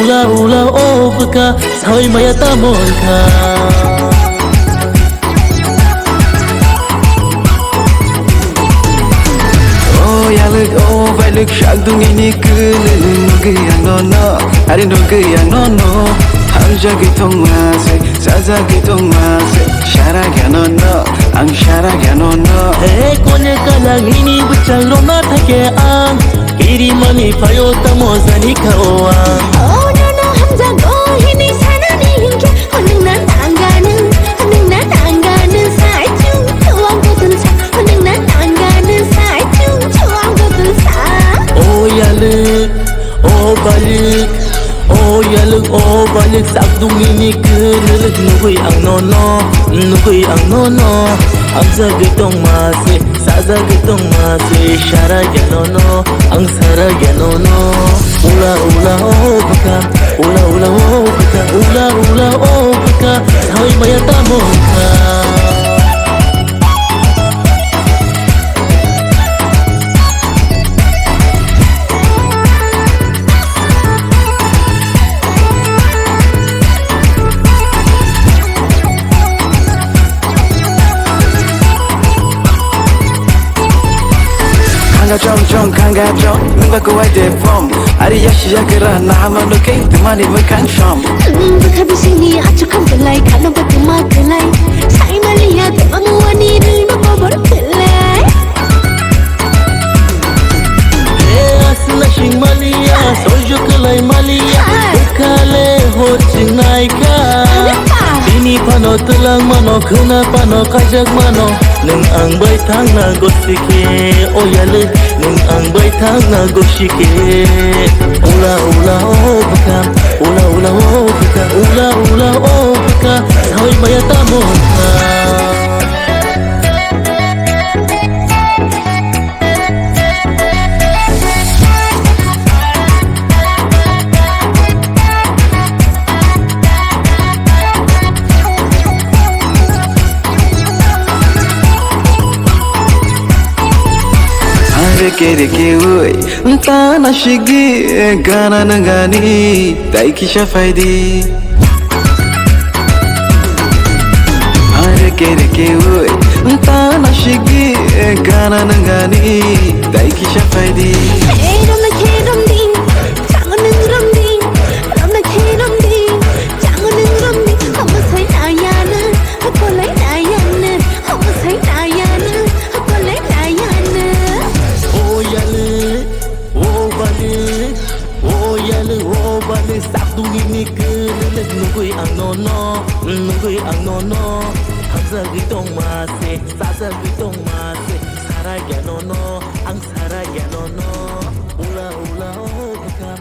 ula ula obka Sahoy maya tamonka Look, shagdung ini kene nugi yang nono, hari nugi yang nono. Hamja gitong mase, saza gitong mase, shara gya nono, ang shara gya nono. Hey, konya kalang ini bacang rona take ang, kiri mani payo tamo zani kawan. Oh no no, hamja go ini sana ni hingga, honeng na tangganen sai chung, chuang go dun sa, honeng na tangganen sai chung, chuang go dun sa. Oh yaluk, oh balik, oh yaluk, oh balik Sakdung ini kenelek nukui ang nono, nukui ang nono Hamza gitong mase, saza gitong mase Shara gya nono, ang sara gya nono Ula ula oh baka, ula ula oh baka Ula ula oh baka, sahoy maya tamonka Jong kanga jong nungba ko ai de pom ari yashiya kera na hama no ke tumani me kan shom Baka bisini achu kam belai kano batuma kelai sai malia te mamuani rino babor kelai asla shing malia sojo kelai malia kale hocing naika ini pano tulang mano kena pano kajak mano neng ang bay thang na gosike oh yale neng ang bay thang na gosike ula ula oh baka ula ula oh baka ula ula oh baka sahoy maya tamonka Reke oi, ta na shigi gana nangani, taiki shafaidi. Reke oi, ta na shigi gana nangani, taiki shafaidi. Rom na kerom ding, changon rom ding, rom na kerom ding, changon rom ding, hama sai nayana, hakolai nayana, hama sai nayana, hakolai nayana. Oh balik Sakdung ini kenelek nukui ang nono, nukui ang nono Hamza gitong mase, saza gitong mase Sara gya nono, ang sara gya nono Ula ula oh baka